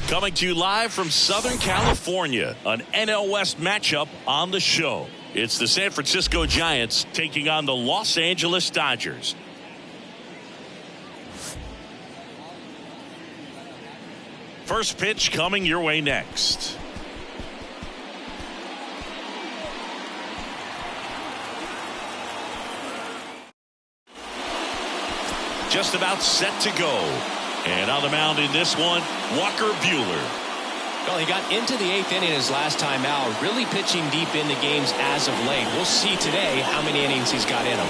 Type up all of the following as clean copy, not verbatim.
Coming to you live from Southern California, an NL West matchup on the show. It's the San Francisco Giants taking on the Los Angeles Dodgers. First pitch coming your way next. Just about set to go. And on the mound in this one, Walker Buehler. Well, he got into the 8th inning his last time out, really pitching deep into games as of late. We'll see today how many innings he's got in him.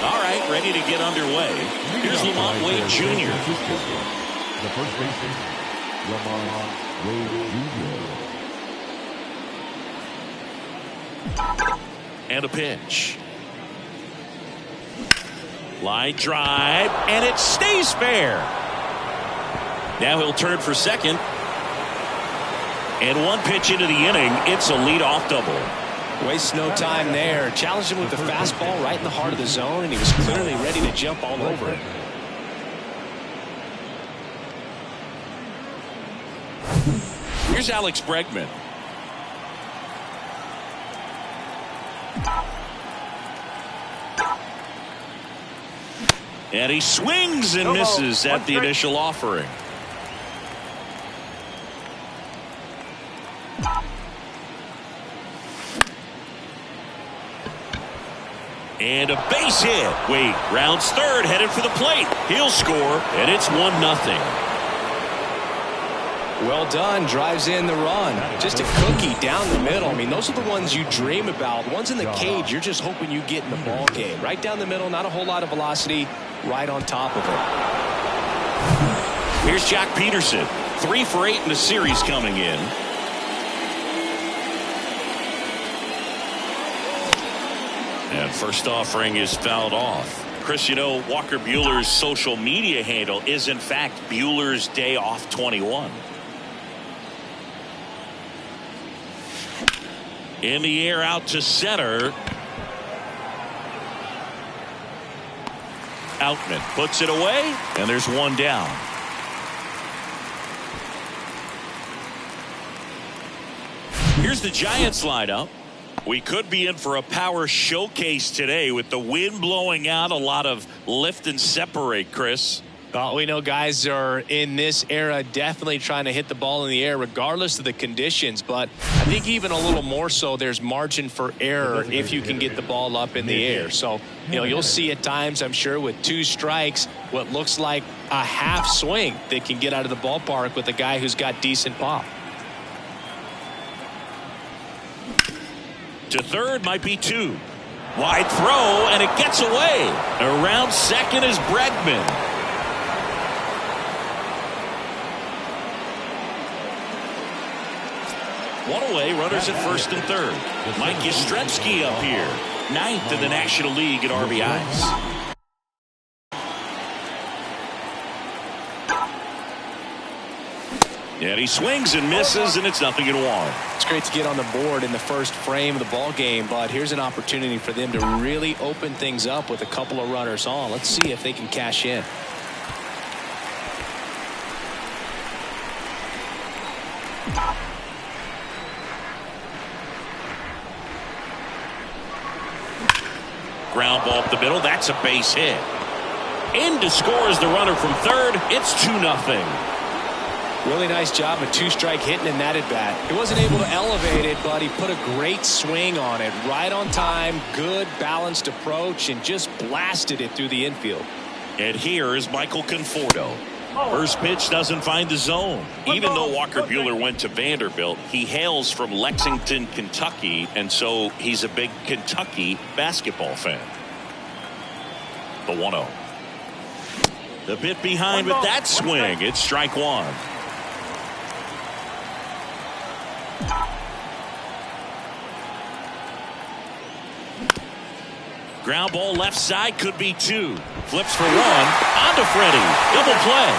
All right, ready to get underway. Here's Lamont Wade Jr. The first baseman, Lamont Wade Jr. And a pitch. Line drive, and it stays fair. Now he'll turn for second. And one pitch into the inning, it's a leadoff double. Wastes no time there. Challenged him with the fastball right in the heart of the zone, and he was clearly ready to jump all over it. Here's Alex Bregman. And he swings and misses at the initial offering. And a base hit. Wait, rounds third, headed for the plate. He'll score, and it's 1-0. Well done. Drives in the run. Just a cookie down the middle. I mean, those are the ones you dream about. Ones in the cage, you're just hoping you get in the ball game. Right down the middle, not a whole lot of velocity. Right on top of it. Here's Jack Peterson. 3 for 8 in the series coming in. And first offering is fouled off. Chris, you know, Walker Buehler's social media handle is in fact Buehler's Day Off 21. In the air out to center. Outman puts it away, and there's one down. Here's the Giants lineup. We could be in for a power showcase today with the wind blowing out, a lot of lift and separate, Chris. We know guys are in this era definitely trying to hit the ball in the air regardless of the conditions, but I think even a little more so there's margin for error if you can get the ball up in the air. So, you know, you'll see at times, I'm sure, with 2 strikes, what looks like a half swing that can get out of the ballpark with a guy who's got decent pop. To third might be 2. Wide throw, and it gets away. Around second is Bregman. One away, runners at first and third. Mike Yastrzemski up here, 9th in the National League at RBIs. And he swings and misses, and it's 0-1. It's great to get on the board in the first frame of the ball game, but here's an opportunity for them to really open things up with a couple of runners on. Let's see if they can cash in. Ground ball up the middle. That's a base hit. In to score is the runner from third. It's 2-0. Really nice job, a two-strike hitting in that at-bat. He wasn't able to elevate it, but he put a great swing on it. Right on time, good balanced approach, and just blasted it through the infield. And here is Michael Conforto. First pitch doesn't find the zone. Even though Walker Buehler went to Vanderbilt, he hails from Lexington, Kentucky, and so he's a big Kentucky basketball fan. The 1-0. The bit behind with that swing. It's strike one. Ground ball left side, could be two. Flips for one. On to Freddie. Double play.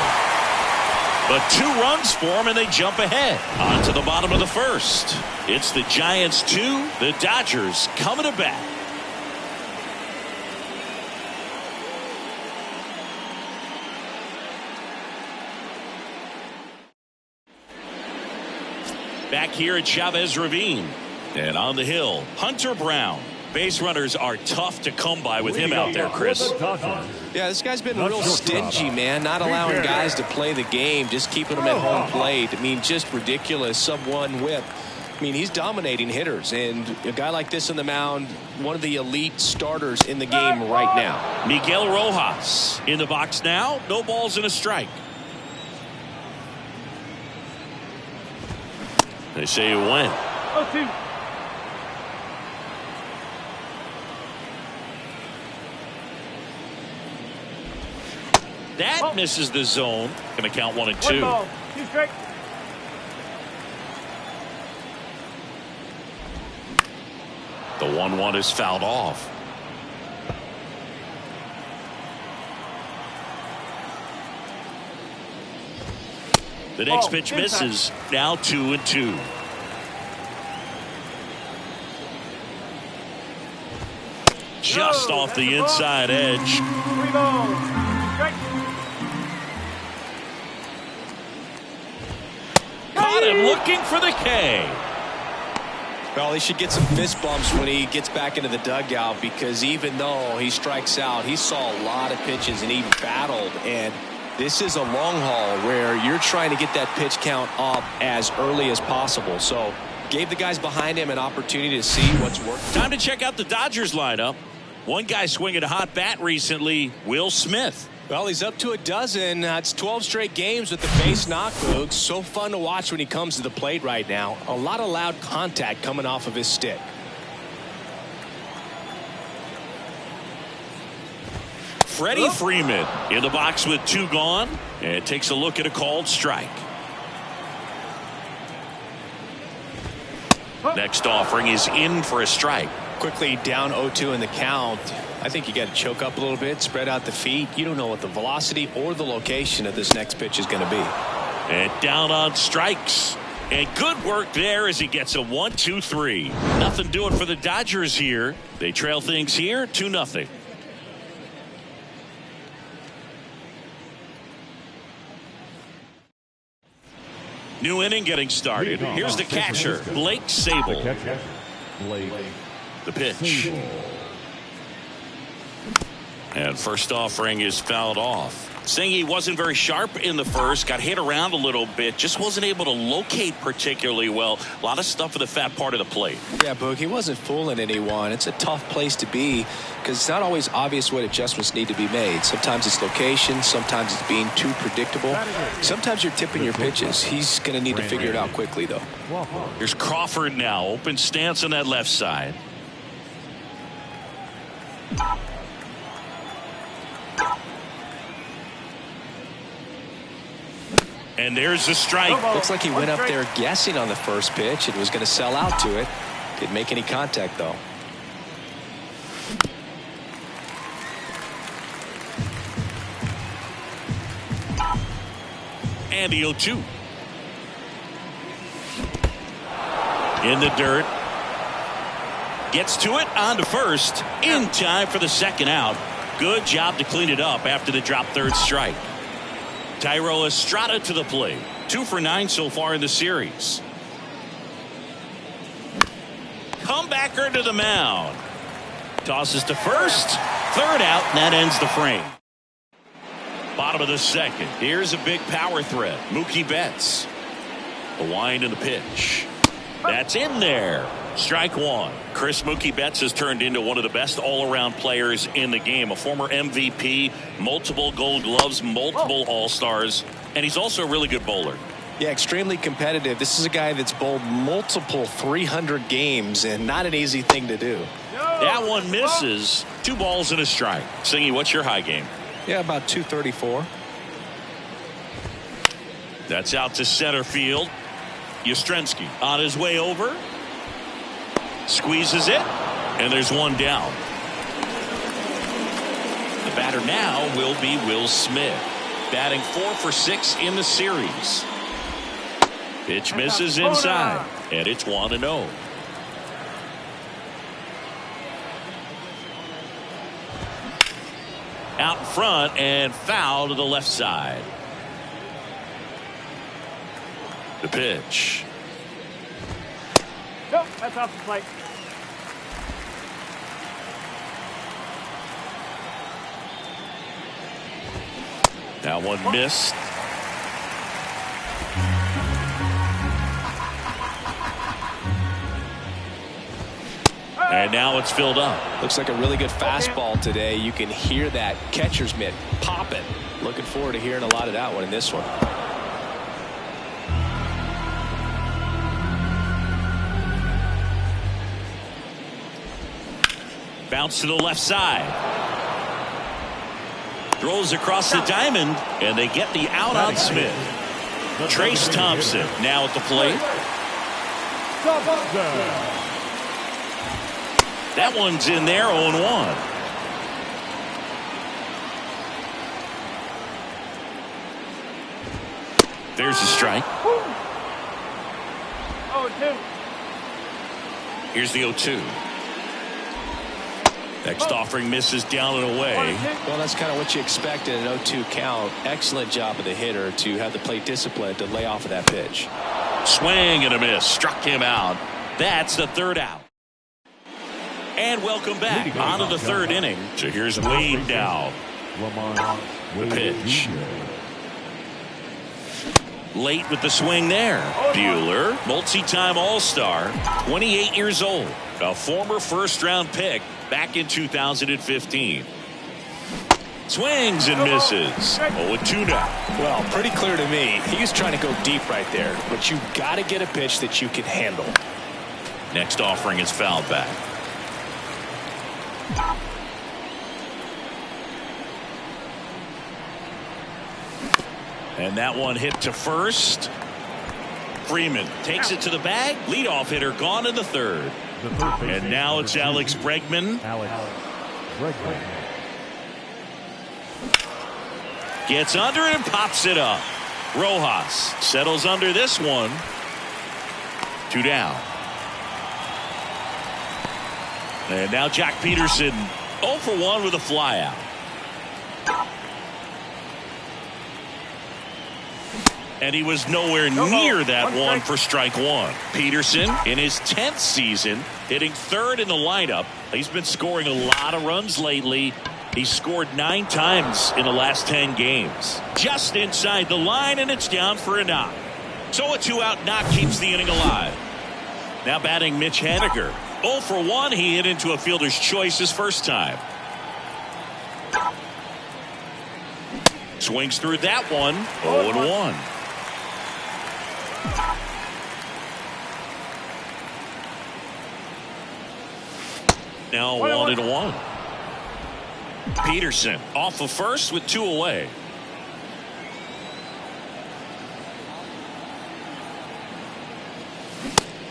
But 2 runs for him and they jump ahead. On to the bottom of the first. It's the Giants 2. The Dodgers coming to bat. Back here at Chavez Ravine. And on the hill, Hunter Brown. Base runners are tough to come by with him out there, Chris. Yeah, this guy's been real stingy, man. Not allowing guys to play the game, just keeping them at home plate. I mean, just ridiculous. Sub-1 whip. I mean, he's dominating hitters. And a guy like this on the mound, one of the elite starters in the game right now. Miguel Rojas in the box now. No balls and a strike. They say it went. 0-2. That misses the zone. Going to count 1 and 2. 1 ball, 2 strikes. The 1-1 is fouled off. The next pitch misses. Now 2 and 2. Just off the inside edge. 3 balls, 2 strikes. Caught him looking for the K. Well, he should get some fist bumps when he gets back into the dugout, because even though he strikes out, he saw a lot of pitches and he battled. And this is a long haul where you're trying to get that pitch count up as early as possible. So gave the guys behind him an opportunity to see what's working. Time to check out the Dodgers lineup. One guy swinging a hot bat recently, Will Smith. Well, he's up to a dozen. It's 12 straight games with the base knock, Boog. So fun to watch when he comes to the plate right now. A lot of loud contact coming off of his stick. Freddie Freeman in the box with 2 gone, and takes a look at a called strike. Next offering is in for a strike. Quickly down 0-2 in the count. I think you got to choke up a little bit, spread out the feet. You don't know what the velocity or the location of this next pitch is going to be. And down on strikes. And good work there as he gets a 1-2-3. Nothing doing for the Dodgers here. They trail things here 2-0. New inning getting started. Here's the catcher, Blake Sabol. The pitch. And first offering is fouled off. Saying he wasn't very sharp in the first, got hit around a little bit, just wasn't able to locate particularly well. A lot of stuff for the fat part of the plate. Yeah, Boog, he wasn't fooling anyone. It's a tough place to be because it's not always obvious what adjustments need to be made. Sometimes it's location, sometimes it's being too predictable. Sometimes you're tipping your pitches. He's going to need to figure it out quickly, though. Here's Crawford now, open stance on that left side. And there's the strike. Looks like he went up there guessing on the first pitch and was going to sell out to it. Didn't make any contact, though. And the 0-2. In the dirt. Gets to it, on to first. In time for the second out. Good job to clean it up after the drop third strike. Thairo Estrada to the plate. 2 for 9 so far in the series. Comebacker to the mound. Tosses to first. Third out, and that ends the frame. Bottom of the second. Here's a big power threat. Mookie Betts. The wind and the pitch. That's in there. Strike one. Chris Mookie Betts has turned into one of the best all-around players in the game. A former MVP, multiple Gold Gloves, multiple All-Stars, and he's also a really good bowler. Yeah, extremely competitive. This is a guy that's bowled multiple 300 games, and not an easy thing to do. That one misses. 2 balls and a strike. Singy, what's your high game? Yeah, about 234. That's out to center field. Yastrzemski on his way over. Squeezes it, and there's one down. The batter now will be Will Smith, batting 4 for 6 in the series. Pitch misses inside, and it's 1-0. Out in front and foul to the left side. The pitch. Nope, that's off the plate. That one missed. And now it's filled up. Looks like a really good fastball today. You can hear that catcher's mitt popping. Looking forward to hearing a lot of that one in this one. Bounce to the left side. Throws across the diamond, and they get the out on Smith. Trace Thompson now at the plate. That one's in there, 0-1. There's a strike. 0-2. Here's the 0-2. Next offering misses down and away. Well, that's kind of what you expect in an 0-2 count. Excellent job of the hitter to have the plate discipline to lay off of that pitch. Swing and a miss. Struck him out. That's the third out. And welcome back on to the third inning. So here's Wade now. The pitch. Late with the swing there. Buehler, multi-time All-Star, 28 years old. A former first-round pick back in 2015. Swings and misses. 0-2 now. Well, pretty clear to me. He's trying to go deep right there. But you got to get a pitch that you can handle. Next offering is fouled back. And that one hit to first. Freeman takes it to the bag. Leadoff hitter gone in the third. And now it's Alex Bregman. Gets under it and pops it up. Rojas settles under this one. 2 down. And now Jack Peterson 0 for 1 with a flyout. And he was nowhere near that one for strike one. Peterson in his 10th season hitting third in the lineup. He's been scoring a lot of runs lately. He scored 9 times in the last 10 games. Just inside the line, and it's down for a knock. So a 2-out knock keeps the inning alive. Now batting Mitch Haniger. 0 for 1. He hit into a fielder's choice his first time. Swings through that one. 0-1. Now 1-1. Peterson off of first with 2 away.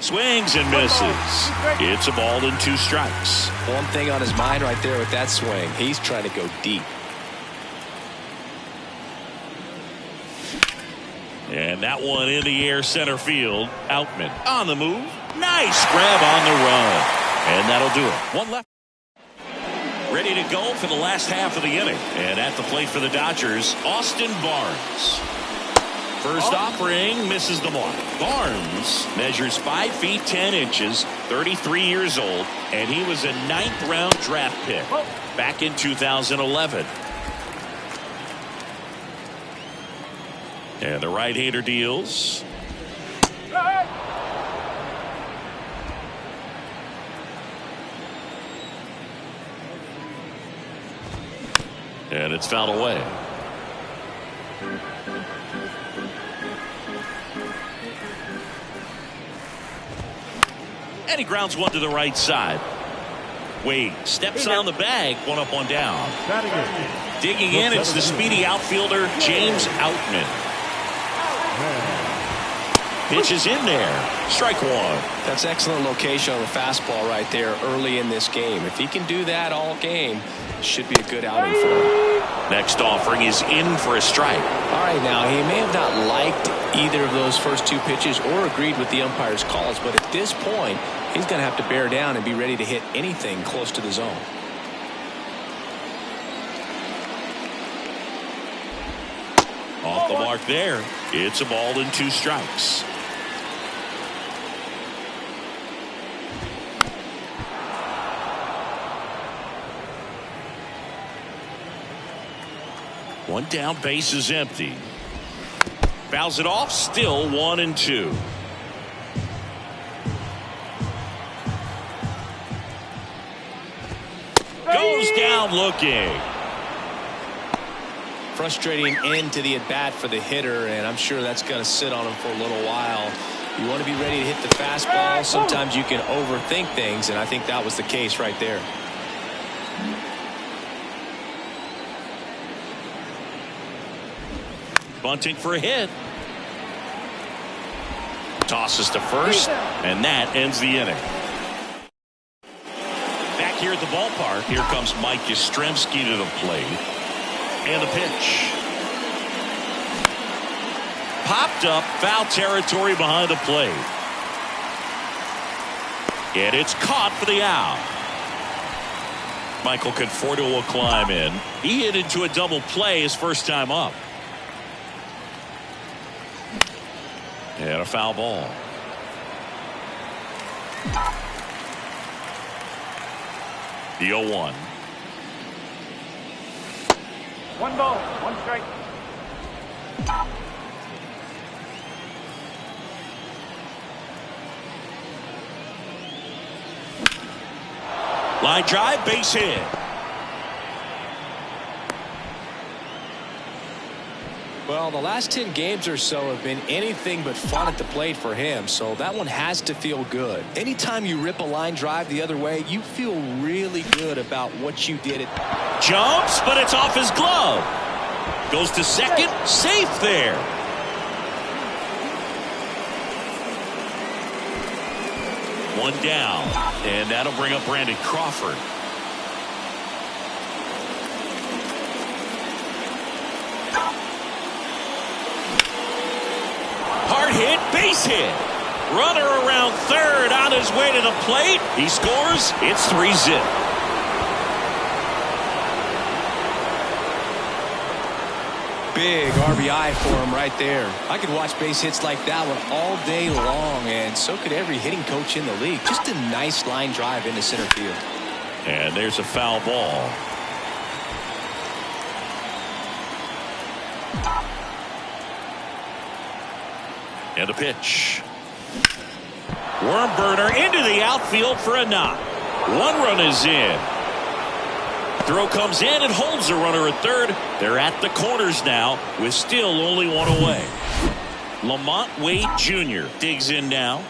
Swings and misses. It's a ball and 2 strikes. One thing on his mind right there with that swing. He's trying to go deep. And that one in the air center field. Outman on the move. Nice grab on the run. And that'll do it. One left. Ready to go for the last half of the inning. And at the plate for the Dodgers, Austin Barnes. First offering misses the mark. Barnes measures 5 feet 10 inches, 33 years old, and he was a 9th round draft pick back in 2011. And the right-hander deals. And it's fouled away. And he grounds one to the right side. Wade steps on the bag, 1 up, 1 down. Digging in, it's the speedy outfielder, James Outman. Pitch is in there. Strike 1. That's excellent location on the fastball right there early in this game. If he can do that all game, should be a good outing for him. Next offering is in for a strike. All right, now he may have not liked either of those first 2 pitches or agreed with the umpire's calls, but at this point, he's going to have to bear down and be ready to hit anything close to the zone. Off the mark there. It's a ball and 2 strikes. One down, base is empty. Fouls it off, still 1-2. Goes down looking. Frustrating end to the at-bat for the hitter, and I'm sure that's going to sit on him for a little while. You want to be ready to hit the fastball. Sometimes you can overthink things, and I think that was the case right there. Bunting for a hit. Tosses to first, and that ends the inning. Back here at the ballpark, here comes Mike Yastrzemski to the plate. And the pitch. Popped up, foul territory behind the plate. And it's caught for the out. Michael Conforto will climb in. He hit into a double play his first time up. And a foul ball. The 0-1. 1 ball, 1 strike. Line drive, base hit. Well, the last 10 games or so have been anything but fun at the plate for him, so that one has to feel good. Anytime you rip a line drive the other way, you feel really good about what you did. Jumps, but it's off his glove. Goes to second, safe there. One down, and that'll bring up Brandon Crawford. Hard hit, base hit. Runner around third on his way to the plate. He scores. It's 3-zip. Big RBI for him right there. I could watch base hits like that one all day long, and so could every hitting coach in the league. Just a nice line drive into center field. And there's a foul ball. And a pitch. Worm burner into the outfield for a knock. 1 run is in. Throw comes in and holds the runner at third. They're at the corners now with still only 1 away. Lamont Wade Jr. digs in now.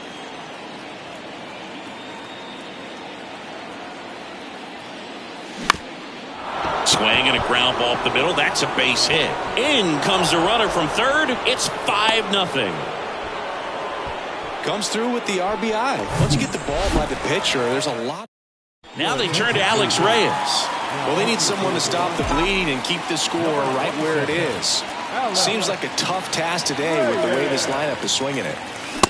Swing and a ground ball up the middle. That's a base hit. In comes the runner from third. It's 5-0. Comes through with the RBI. Once you get the ball by the pitcher, there's a lot. Now they turn to Alex Reyes. Well, they need someone to stop the bleed and keep the score right where it is. Seems like a tough task today with the way this lineup is swinging it.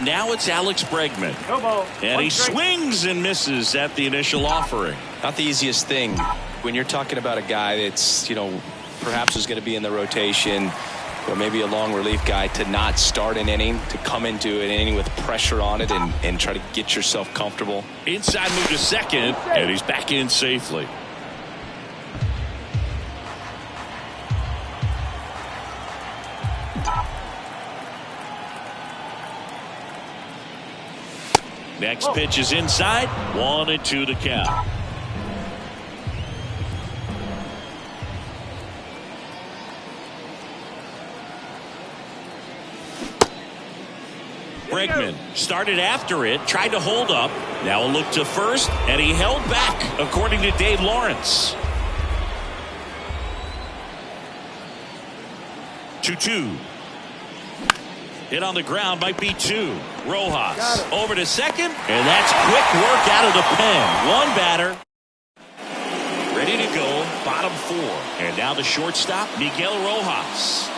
Now it's Alex Bregman. No ball. And he swings and misses at the initial offering. Not the easiest thing when you're talking about a guy that's, perhaps is going to be in the rotation. Or maybe a long relief guy to not start an inning, to come into an inning with pressure on it and try to get yourself comfortable. Inside move to second, and he's back in safely. Next pitch is inside. 1-2 to count. Bregman started after it, tried to hold up. Now a look to first, and he held back, according to Dave Lawrence. 2-2. Hit on the ground, might be 2. Rojas over to second, and that's quick work out of the pen. One batter. Ready to go, bottom 4. And now the shortstop, Miguel Rojas.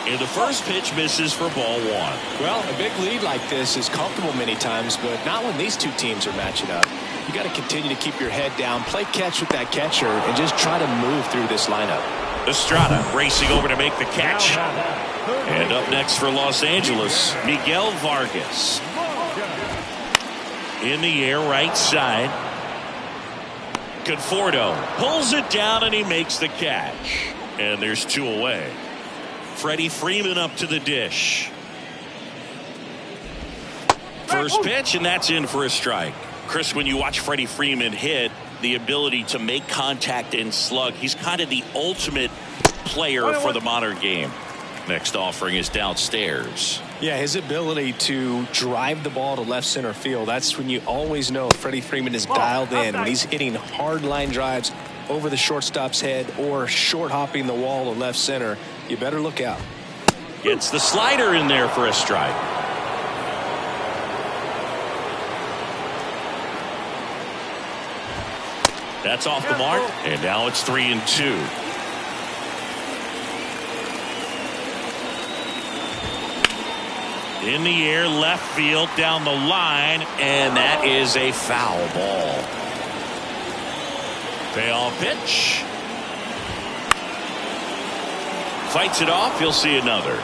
And the first pitch misses for ball 1. Well, a big lead like this is comfortable many times, but not when these two teams are matching up. You got to continue to keep your head down, play catch with that catcher, and just try to move through this lineup. Estrada racing over to make the catch. And up next for Los Angeles, Miguel Vargas. In the air, right side. Conforto pulls it down, and he makes the catch. And there's 2 away. Freddie Freeman up to the dish. First pitch, and that's in for a strike. Chris, when you watch Freddie Freeman hit, the ability to make contact and slug, he's kind of the ultimate player for the modern game. Next offering is downstairs. Yeah, his ability to drive the ball to left center field, that's when you always know Freddie Freeman is dialed in. When he's hitting hard line drives over the shortstop's head or short hopping the wall to left center, you better look out. Gets the slider in there for a strike. That's off the mark, and now it's 3-2. In the air, left field, down the line, and that is a foul ball. Payoff pitch. Fights it off. He'll see another.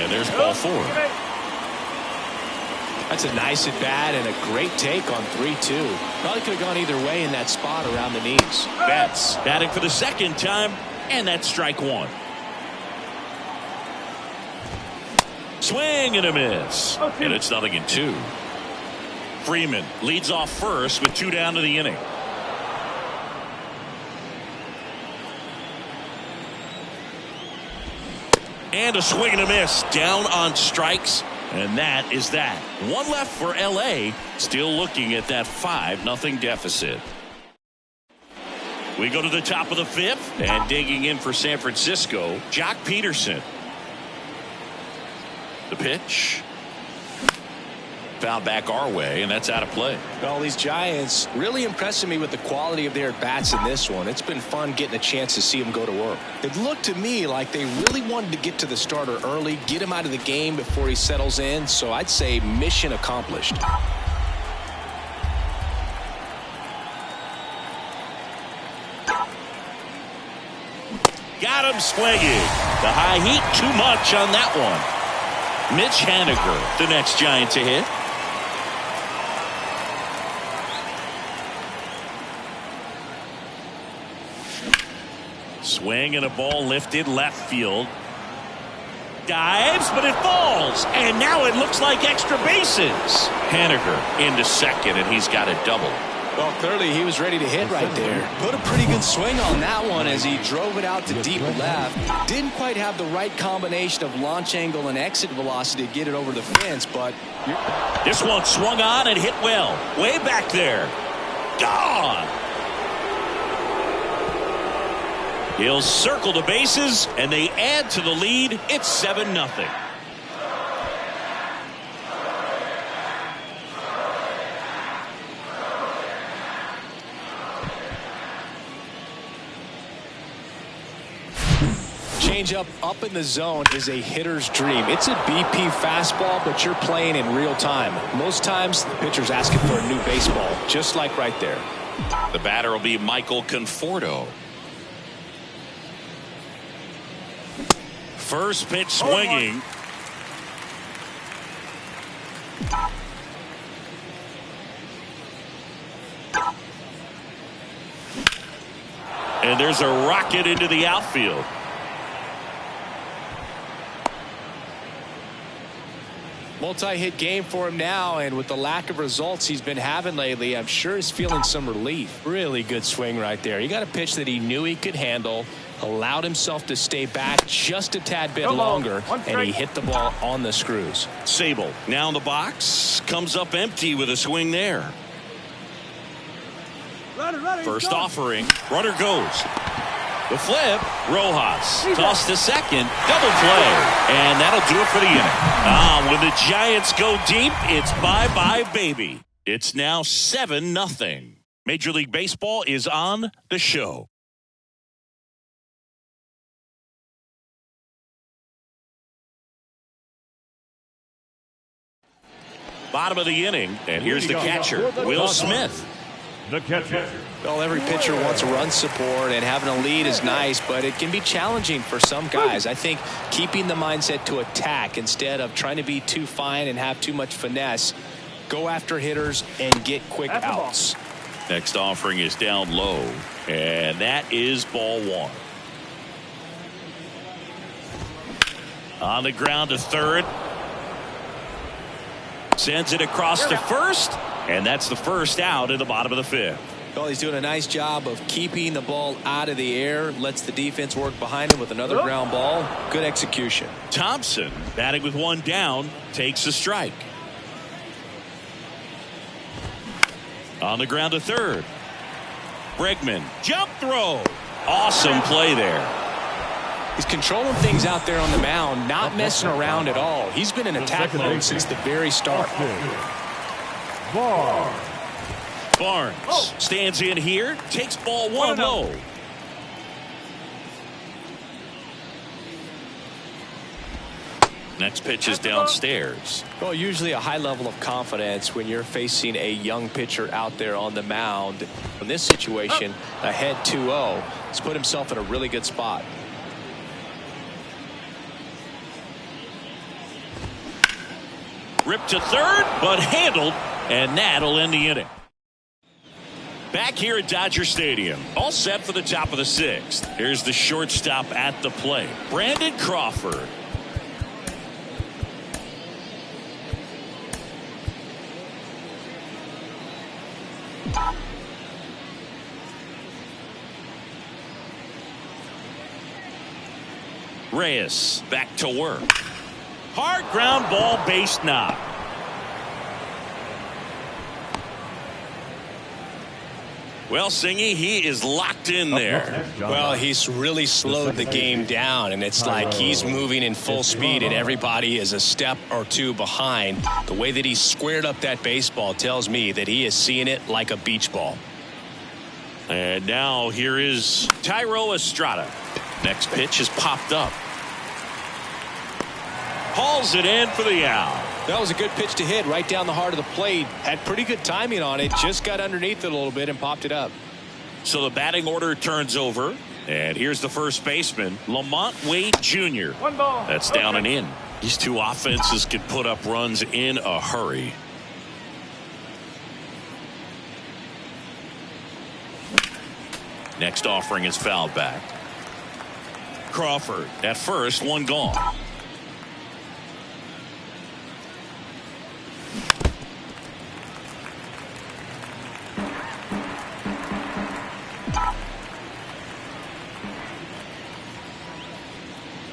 And there's ball 4. That's a nice at bat and a great take on 3-2. Probably could have gone either way in that spot around the knees. Betts batting for the second time, and that's strike 1. Swing and a miss, and it's 0-2. Freeman leads off first with 2 down to the inning. And a swing and a miss, down on strikes, and that is that. 1 left for LA, still looking at that 5-0 deficit. We go to the top of the 5th, and digging in for San Francisco, Jock Peterson. The pitch. Fouled back our way, and that's out of play. Well, these Giants really impressing me with the quality of their at-bats in this one. It's been fun getting a chance to see them go to work. It looked to me like they really wanted to get to the starter early, get him out of the game before he settles in, so I'd say mission accomplished. Got him swinging. The high heat, too much on that one. Mitch Haniger, the next Giant to hit. Swing and a ball lifted left field. Dives, but it falls. And now it looks like extra bases. Haniger into second, and he's got a double. Well, clearly he was ready to hit right there. Put a pretty good swing on that one as he drove it out to deep left. Didn't quite have the right combination of launch angle and exit velocity to get it over the fence, but... This one swung on and hit well. Way back there. Gone! He'll circle the bases, and they add to the lead. It's 7-0. Changeup up in the zone is a hitter's dream. It's a BP fastball, but you're playing in real time. Most times, the pitcher's asking for a new baseball, just like right there. The batter will be Michael Conforto. First pitch swinging. And there's a rocket into the outfield. Multi-hit game for him now, and with the lack of results he's been having lately, I'm sure he's feeling some relief. Really good swing right there. He got a pitch that he knew he could handle, allowed himself to stay back just a tad bit longer, and he hit the ball on the screws. Sable now in the box, comes up empty with a swing there. First offering, runner goes. The flip, Rojas tossed to second, double play, and that'll do it for the inning. When the Giants go deep, it's bye-bye, baby. It's now 7-0. Major League Baseball is on the show. Bottom of the inning, and here's the catcher, Will Smith. The catcher. Well, every pitcher wants run support, and having a lead is nice, but it can be challenging for some guys. I think keeping the mindset to attack instead of trying to be too fine and have too much finesse, go after hitters and get quick outs. Next offering is down low, and that is ball one. On the ground to third. Sends it across to first, and that's the first out in the bottom of the fifth. Well, he's doing a nice job of keeping the ball out of the air, lets the defense work behind him with another ground ball. Good execution. Thompson, batting with one down, takes a strike. On the ground to third. Bregman, jump throw. Awesome play there. He's controlling things out there on the mound, not messing around at all. He's been in attack mode since the very start. Barnes stands in here, takes ball one low. Next pitch is downstairs. Well, usually a high level of confidence when you're facing a young pitcher out there on the mound. In this situation, ahead 2-0, he's put himself in a really good spot. Ripped to third, but handled, and that'll end the inning. Back here at Dodger Stadium, all set for the top of the sixth. Here's the shortstop at the plate, Brandon Crawford. Reyes back to work. Hard ground ball, base knock. Well, Singy, he is locked in there. Well, he's really slowed the game down, and it's like he's moving in full speed, and everybody is a step or two behind. The way that he squared up that baseball tells me that he is seeing it like a beach ball. And now here is Thairo Estrada. Next pitch is popped up. Hauls it in for the out. That was a good pitch to hit right down the heart of the plate. Had pretty good timing on it. Just got underneath it a little bit and popped it up. So the batting order turns over. And here's the first baseman, Lamont Wade Jr. One ball. That's down and in. These two offenses can put up runs in a hurry. Next offering is fouled back. Crawford at first, one gone.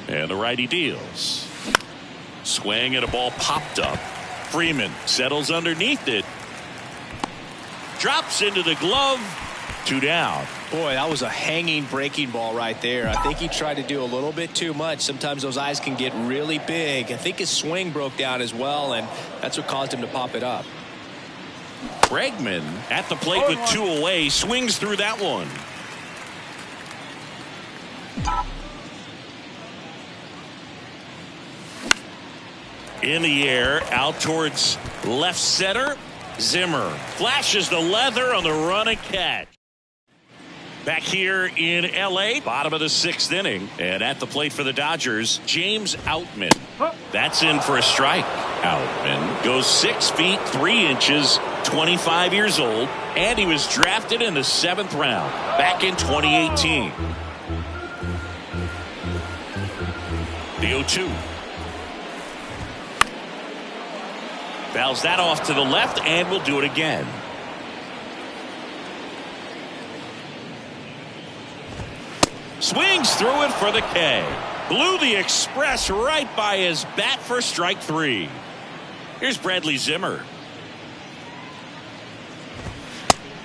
And the righty deals. Swing and a ball popped up. Freeman settles underneath it. Drops into the glove. Two down. Boy, that was a hanging breaking ball right there. I think he tried to do a little bit too much. Sometimes those eyes can get really big. I think his swing broke down as well, and that's what caused him to pop it up. Bregman at the plate with two away. Swings through that one. In the air, out towards left center. Zimmer flashes the leather on the run and catch. Back here in L.A., bottom of the 6th inning, and at the plate for the Dodgers, James Outman. That's in for a strike. Outman goes 6 feet 3 inches, 25 years old, and he was drafted in the 7th round back in 2018. The 0-2. Fouls that off to the left, and will do it again. Swings through it for the K. Blew the express right by his bat for strike 3. Here's Bradley Zimmer.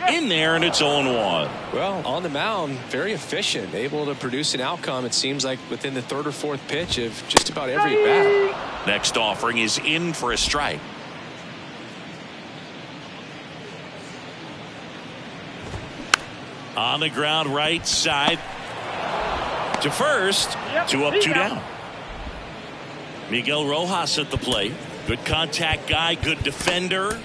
In there, and it's 0-1. Well, on the mound, very efficient, able to produce an outcome, it seems like, within the 3rd or 4th pitch of just about every bat. Next offering is in for a strike. On the ground, right side. To first, 2 up, 2 down. Miguel Rojas at the plate. Good contact guy, good defender.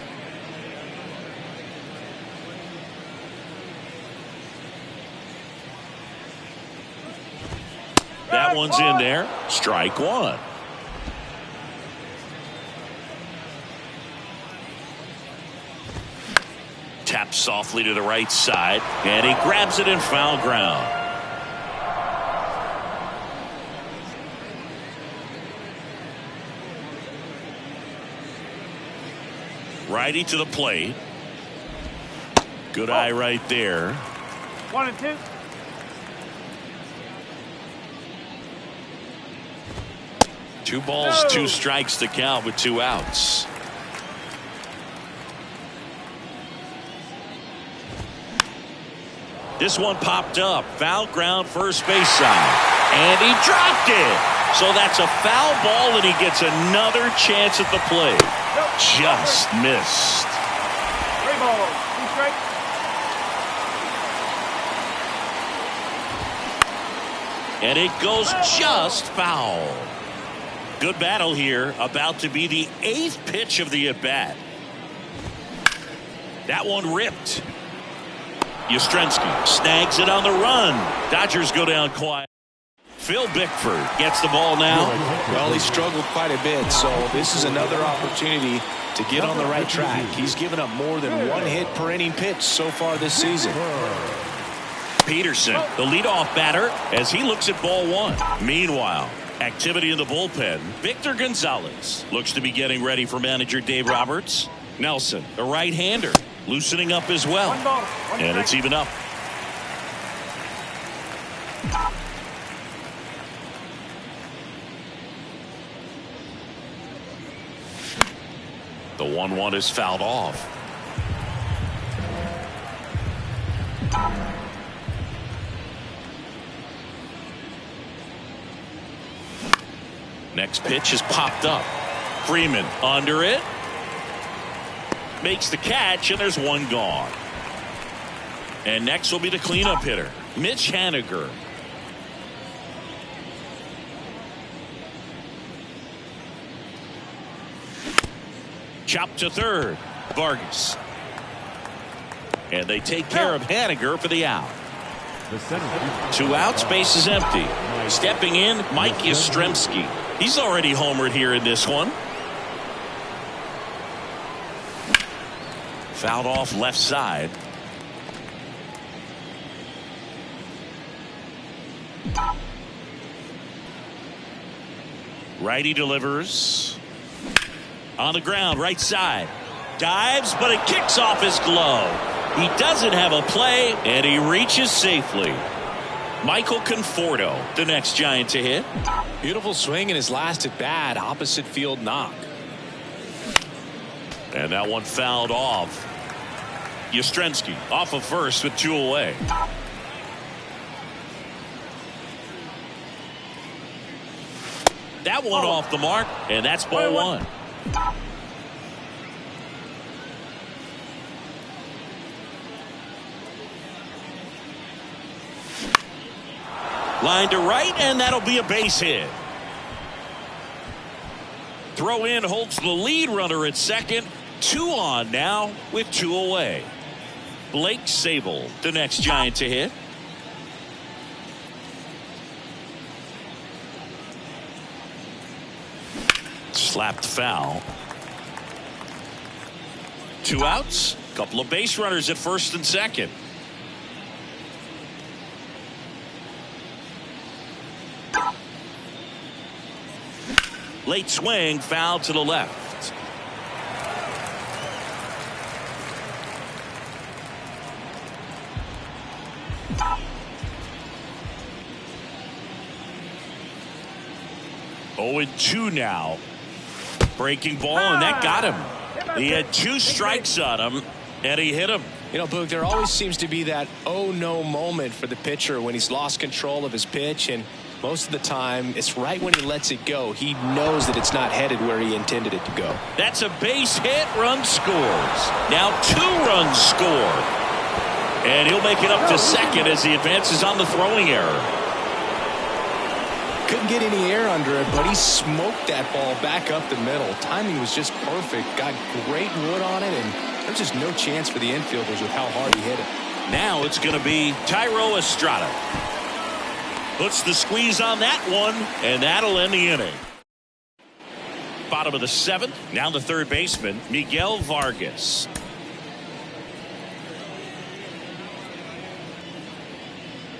That one's in there. Strike 1. Taps softly to the right side, and he grabs it in foul ground. Righty to the plate. Good eye right there. 1-2. Two balls, 2 strikes to count with 2 outs. This one popped up. Foul ground, first base side. And he dropped it. So that's a foul ball, and he gets another chance at the plate. Just missed. 3 balls, 2 strikes. And it goes just foul. Good battle here. About to be the 8th pitch of the at-bat. That one ripped. Yastrzemski snags it on the run. Dodgers go down quiet. Phil Bickford gets the ball now. Well, he struggled quite a bit, so this is another opportunity to get on the right track. He's given up more than 1 hit per inning pitch so far this season. Peterson, the leadoff batter, as he looks at ball 1. Meanwhile, activity in the bullpen. Victor Gonzalez looks to be getting ready for manager Dave Roberts. Nelson, a right-hander, loosening up as well. 1 ball, 1 And strike. it's even up. The 1-1 is fouled off. Next pitch is popped up. Freeman under it. Makes the catch, and there's 1 gone. And next will be the cleanup hitter, Mitch Haniger. Chop to third, Vargas. And they take care of Haniger for the out. 2 outs, base is empty. Stepping in, Mike Yastrzemski. He's already homered here in this one. Fouled off left side. Righty delivers. On the ground, right side. Dives, but it kicks off his glove. He doesn't have a play, and he reaches safely. Michael Conforto, the next Giant to hit. Beautiful swing in his last at bat, opposite field knock. And that one fouled off. Yastrzemski off of first with 2 away. That one off the mark, and that's ball 1. Line to right, and that'll be a base hit. Throw in holds the lead runner at second, 2 on now with 2 away. Blake Sabol, the next Giant to hit. Slapped foul. 2 outs. Couple of base runners at first and second. Late swing, foul to the left. Oh, and 2 now. Breaking ball, and that got him. He had 2 strikes on him, and he hit him. You know, Boog, there always seems to be that oh no moment for the pitcher when he's lost control of his pitch, and most of the time it's right when he lets it go. He knows that it's not headed where he intended it to go. That's a base hit. Run scores. Now 2 runs score, and he'll make it up to second as he advances on the throwing error. Couldn't get any air under it, but he smoked that ball back up the middle. Timing was just perfect. Got great wood on it, and there's just no chance for the infielders with how hard he hit it. Now it's going to be Thairo Estrada. Puts the squeeze on that one, and that'll end the inning. Bottom of the 7th. Now the third baseman, Miguel Vargas.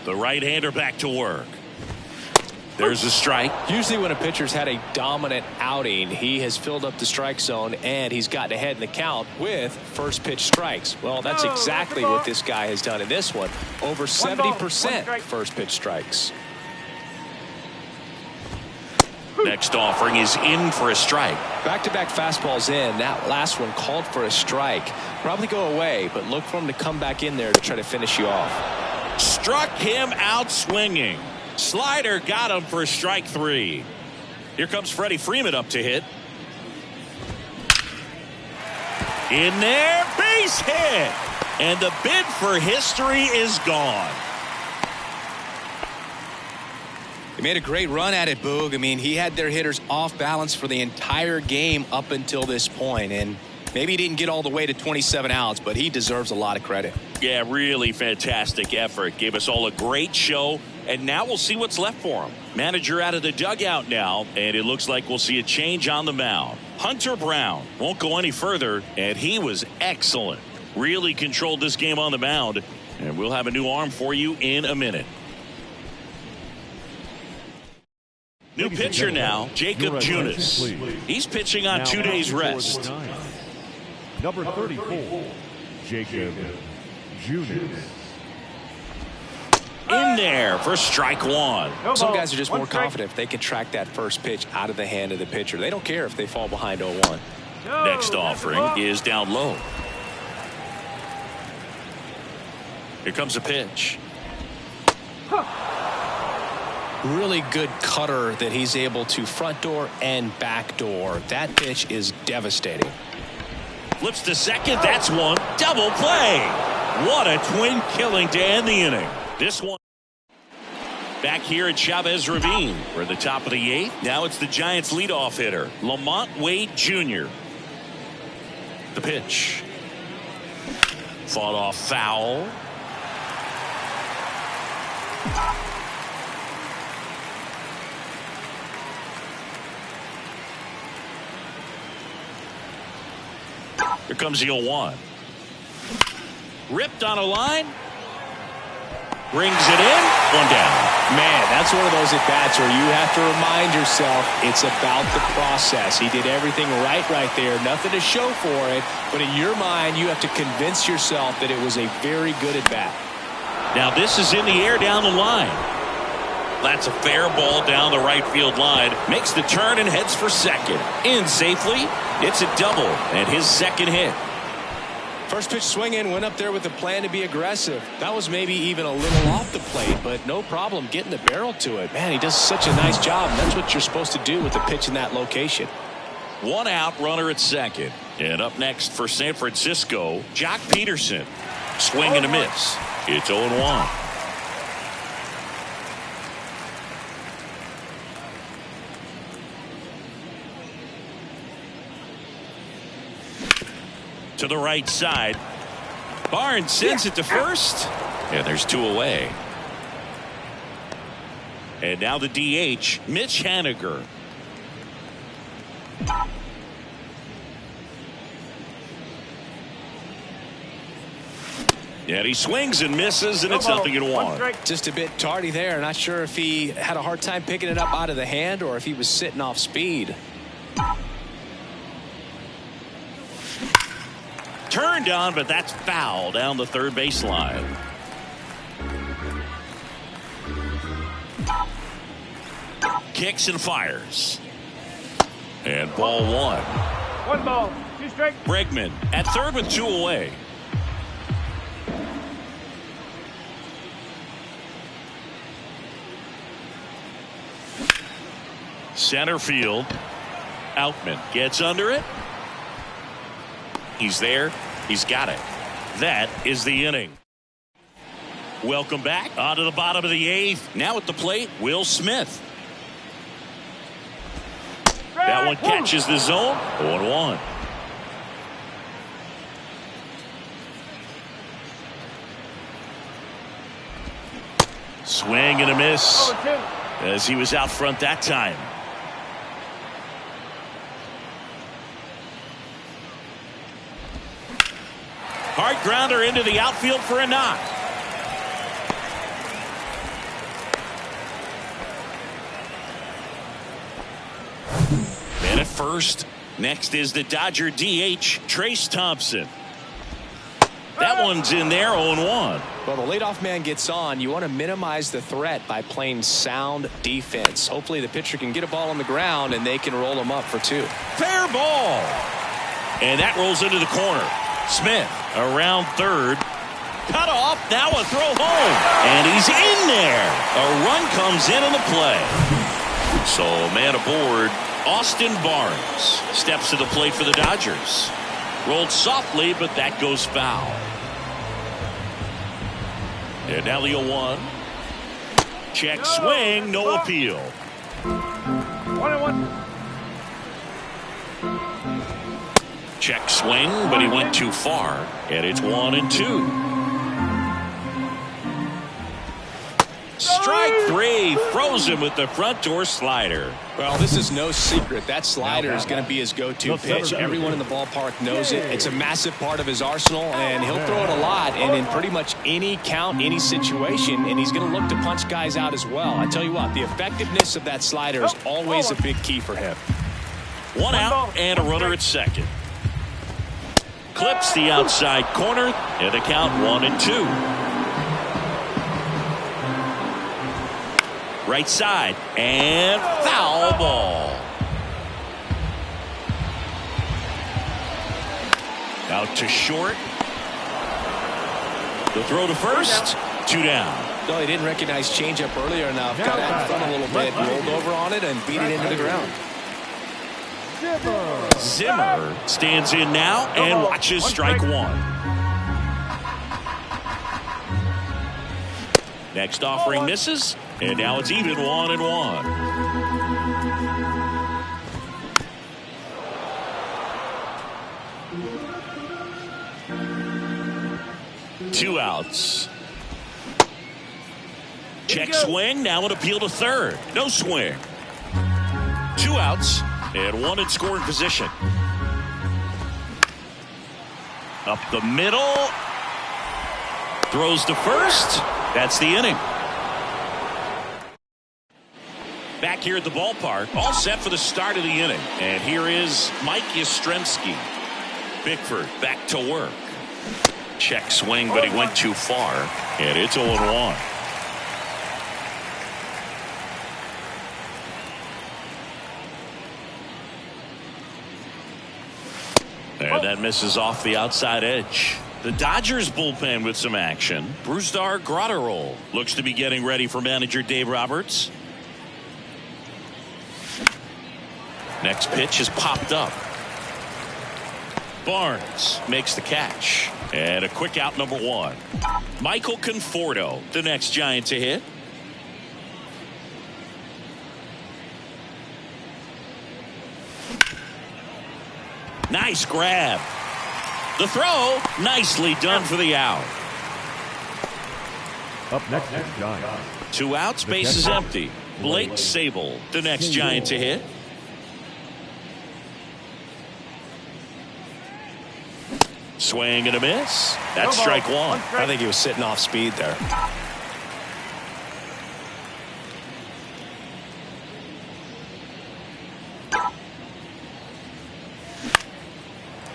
The right-hander back to work. There's a strike. Usually when a pitcher's had a dominant outing, he has filled up the strike zone and he's gotten ahead in the count with first pitch strikes. Well, that's exactly what this guy has done in this one. Over 70% first pitch strikes. Next offering is in for a strike. Back-to-back fastballs in. That last one called for a strike. Probably go away, but look for him to come back in there to try to finish you off. Struck him out swinging. Slider got him for strike 3. Here comes Freddie Freeman up to hit. In there, base hit. And the bid for history is gone. He made a great run at it, Boog. I mean, he had their hitters off balance for the entire game up until this point, and maybe he didn't get all the way to 27 outs, but he deserves a lot of credit. Yeah, really fantastic effort. Gave us all a great show, and now we'll see what's left for him. Manager out of the dugout now, and it looks like we'll see a change on the mound. Hunter Brown won't go any further, and he was excellent. Really controlled this game on the mound, and we'll have a new arm for you in a minute. New pitcher now, Jacob Junis. He's pitching on 2 days rest. Number 34, Jacob Junis. In there for strike 1. Some guys are just more confident if they can track that first pitch out of the hand of the pitcher. They don't care if they fall behind 0-1. Next offering is down low. Here comes a pitch. Really good cutter that he's able to front door and back door. That pitch is devastating. Flips to second. That's one. Double play. What a twin killing to end the inning. This one back here at Chavez Ravine. We're at the top of the 8th. Now it's the Giants leadoff hitter, Lamont Wade Jr. The pitch. Fought off foul. Here comes the 0-1. Ripped on a line. Brings it in. 1 down. Man, that's one of those at-bats where you have to remind yourself it's about the process. He did everything right there. Nothing to show for it. But in your mind, you have to convince yourself that it was a very good at-bat. Now this is in the air down the line. That's a fair ball down the right field line. Makes the turn and heads for second. In safely. It's a double and his second hit. First pitch swinging, went up there with a plan to be aggressive. That was maybe even a little off the plate, but no problem getting the barrel to it. Man, he does such a nice job, and that's what you're supposed to do with the pitch in that location. 1 out, runner at second. And up next for San Francisco, Jock Peterson. Swing and a miss. It's 0-1. to the right side. Barnes sends it to first. And there's 2 away. And now the DH, Mitch Haniger. And he swings and misses, and it's 0-1. Just a bit tardy there. Not sure if he had a hard time picking it up out of the hand or if he was sitting off speed. Turned on, but that's foul down the third baseline. Kicks and fires. And ball 1. 1 ball, 2 strikes. Bregman at third with 2 away. Center field. Outman gets under it. He's there. He's got it. That is the inning. Welcome back. On to the bottom of the 8th. Now at the plate, Will Smith. That one catches the zone. 0-1. Swing and a miss as he was out front that time. Hard grounder into the outfield for a knock. And at first, next is the Dodger DH, Trace Thompson. That one's in there, 0-1. Well, the leadoff man gets on. You want to minimize the threat by playing sound defense. Hopefully the pitcher can get a ball on the ground and they can roll him up for 2. Fair ball. And that rolls into the corner. Smith around third. Cut off. Now a throw home. And he's in there. A run comes in on the play. So man aboard. Austin Barnes steps to the plate for the Dodgers. Rolled softly, but that goes foul. And now the 0-1. Check swing. No appeal. 1-1. Check swing, but he went too far. And it's 1-2. Strike 3. Throws him with the front door slider. Well, this is no secret. That slider is going to be his go-to pitch. Everyone in the ballpark knows it. It's a massive part of his arsenal, and he'll throw it a lot and in pretty much any count, any situation, and he's going to look to punch guys out as well. I tell you what, the effectiveness of that slider is always a big key for him. 1 out and a runner at second. Clips the outside corner, and the count 1-2. Right side, and foul ball. Out to short. The throw to first. 2 down. No, he didn't recognize changeup earlier enough. Got out in front a little bit, rolled over on it, and beat it into the ground. Zimmer stands in now and watches strike 1. Next offering misses, and now it's even 1-1. Two outs. Check swing, now an appeal to third. No swing. 2 outs and 1 in scoring position. Up the middle. Throws to first. That's the inning. Back here at the ballpark, all set for the start of the inning. And here is Mike Yastrzemski. Bickford back to work. Check swing, but he went too far. And it's 0-1. And that misses off the outside edge. The Dodgers bullpen with some action. Brusdar Graterol looks to be getting ready for manager Dave Roberts. Next pitch is popped up. Barnes makes the catch. And a quick out, number 1. Michael Conforto, the next Giant to hit. Nice grab. The throw, nicely done for the out. Up next is Giants. 2 outs, base is empty. Blake Sabol, the next Giant to hit. Swing and a miss. That's strike one. I think he was sitting off speed there.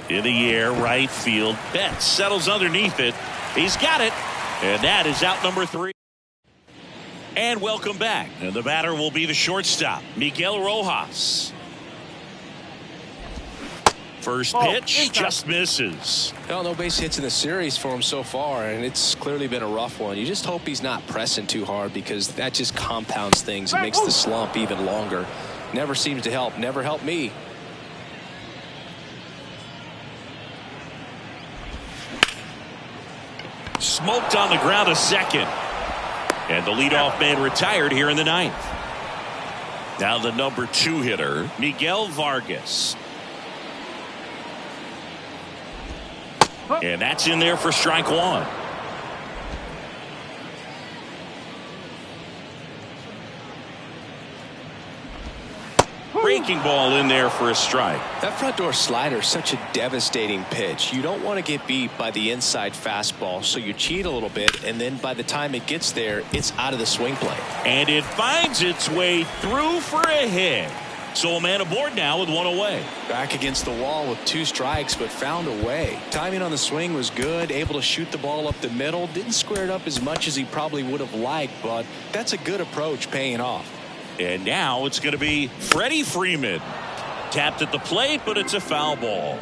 In the air, right field. Betts settles underneath it. He's got it. And that is out number 3. And welcome back. And the batter will be the shortstop, Miguel Rojas. First pitch just misses. Well, no base hits in the series for him so far, and it's clearly been a rough one. You just hope he's not pressing too hard, because that just compounds things and makes the slump even longer. Never seems to help. Never helped me. Smoked on the ground a second. And the leadoff man retired here in the 9th. Now the number 2 hitter, Miguel Vargas. And that's in there for strike one. Breaking ball in there for a strike. That front door slider is such a devastating pitch. You don't want to get beat by the inside fastball, so you cheat a little bit, and then by the time it gets there, it's out of the swing plane. And it finds its way through for a hit. So a man aboard now with 1 away. Back against the wall with 2 strikes, but found a way. Timing on the swing was good, able to shoot the ball up the middle. Didn't square it up as much as he probably would have liked, but that's a good approach paying off. And now it's going to be Freddie Freeman. Tapped at the plate, but it's a foul ball.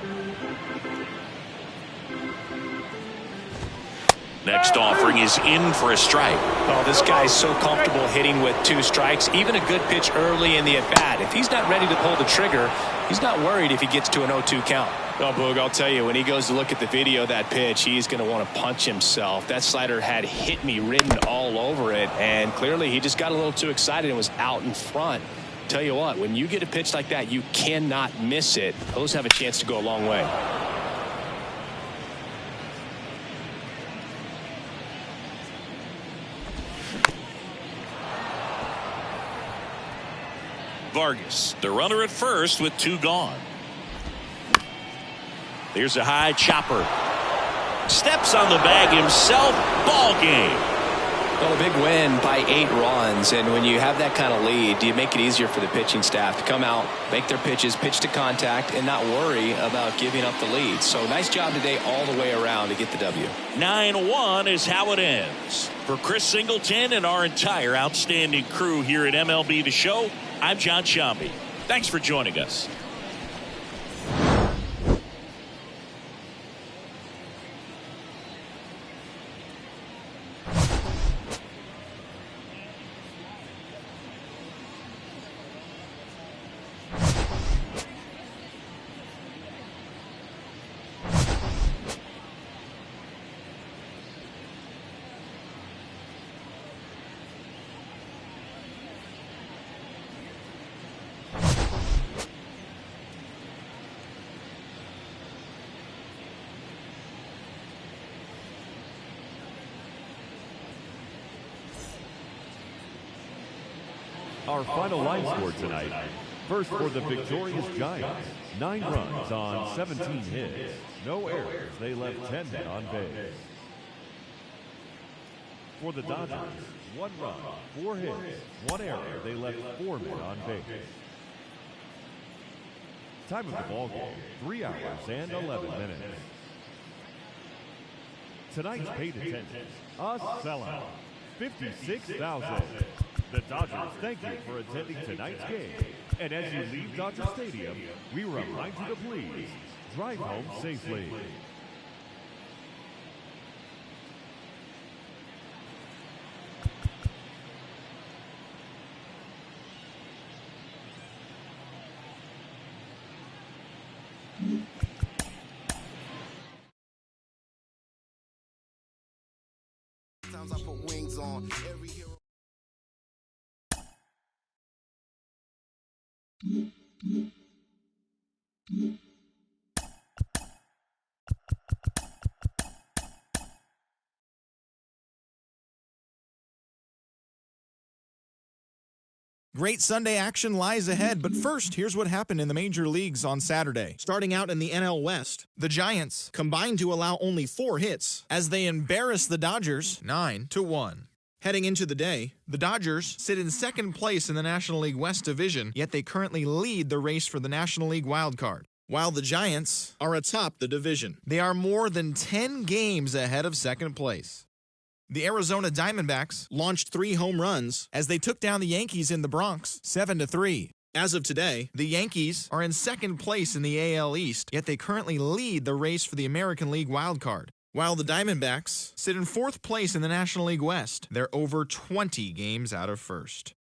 Next offering is in for a strike. Oh, this guy's so comfortable hitting with 2 strikes. Even a good pitch early in the at-bat. If he's not ready to pull the trigger, he's not worried if he gets to an 0-2 count. Oh, Boog, I'll tell you, when he goes to look at the video of that pitch, he's going to want to punch himself. That slider had hit me written all over it, and clearly he just got a little too excited and was out in front. Tell you what, when you get a pitch like that, you cannot miss it. Those have a chance to go a long way. Vargas, the runner at first with 2 gone. There's a high chopper. Steps on the bag himself. Ball game. Well, a big win by 8 runs, and when you have that kind of lead, do you make it easier for the pitching staff to come out, make their pitches, pitch to contact, and not worry about giving up the lead? So nice job today all the way around to get the W. 9-1 is how it ends. For Chris Singleton and our entire outstanding crew here at MLB The Show, I'm John Shambi. Thanks for joining us. Our final line score tonight. First for the victorious Giants, 9 runs on 17 hits. No errors. They left 10 men on base. For the Dodgers, 1 run, 4 hits, 1 error. They left 4 men on base. Time of the ball game, 3 hours and 11 minutes. Tonight's paid attendance, a sellout, 56,000. The Dodgers thank you for attending tonight's game. And as you leave Dodger Stadium, we remind you to please drive home safely. Sometimes I put wings on every hero. Great Sunday action lies ahead, but first, here's what happened in the major leagues on Saturday. Starting out in the NL West, the Giants combined to allow only 4 hits as they embarrassed the Dodgers 9-1. Heading into the day, the Dodgers sit in second place in the National League West Division, yet they currently lead the race for the National League wildcard, while the Giants are atop the division. They are more than 10 games ahead of second place. The Arizona Diamondbacks launched 3 home runs as they took down the Yankees in the Bronx 7-3. As of today, the Yankees are in second place in the AL East, yet they currently lead the race for the American League wildcard, while the Diamondbacks sit in 4th place in the National League West. They're over 20 games out of first.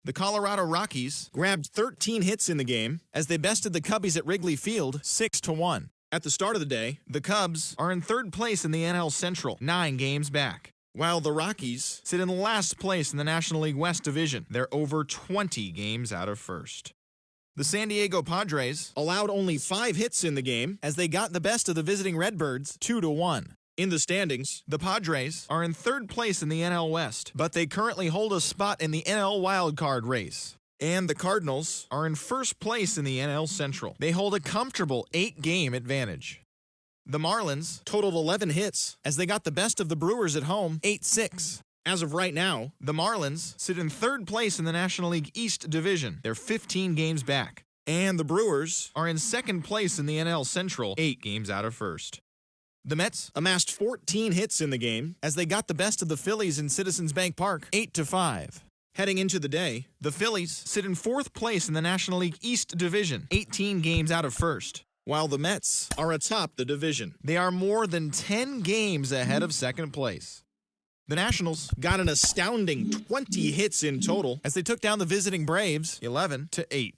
The Colorado Rockies grabbed 13 hits in the game as they bested the Cubbies at Wrigley Field 6-1. At the start of the day, the Cubs are in 3rd place in the NL Central, 9 games back, while the Rockies sit in last place in the National League West Division. They're over 20 games out of first. The San Diego Padres allowed only 5 hits in the game as they got the best of the visiting Redbirds 2-1. In the standings, the Padres are in 3rd place in the NL West, but they currently hold a spot in the NL wildcard race. And the Cardinals are in 1st place in the NL Central. They hold a comfortable 8-game advantage. The Marlins totaled 11 hits as they got the best of the Brewers at home 8-6. As of right now, the Marlins sit in 3rd place in the National League East Division. They're 15 games back. And the Brewers are in 2nd place in the NL Central, 8 games out of first. The Mets amassed 14 hits in the game as they got the best of the Phillies in Citizens Bank Park 8-5. Heading into the day, the Phillies sit in 4th place in the National League East Division, 18 games out of first, while the Mets are atop the division. They are more than 10 games ahead of second place. The Nationals got an astounding 20 hits in total as they took down the visiting Braves 11-8.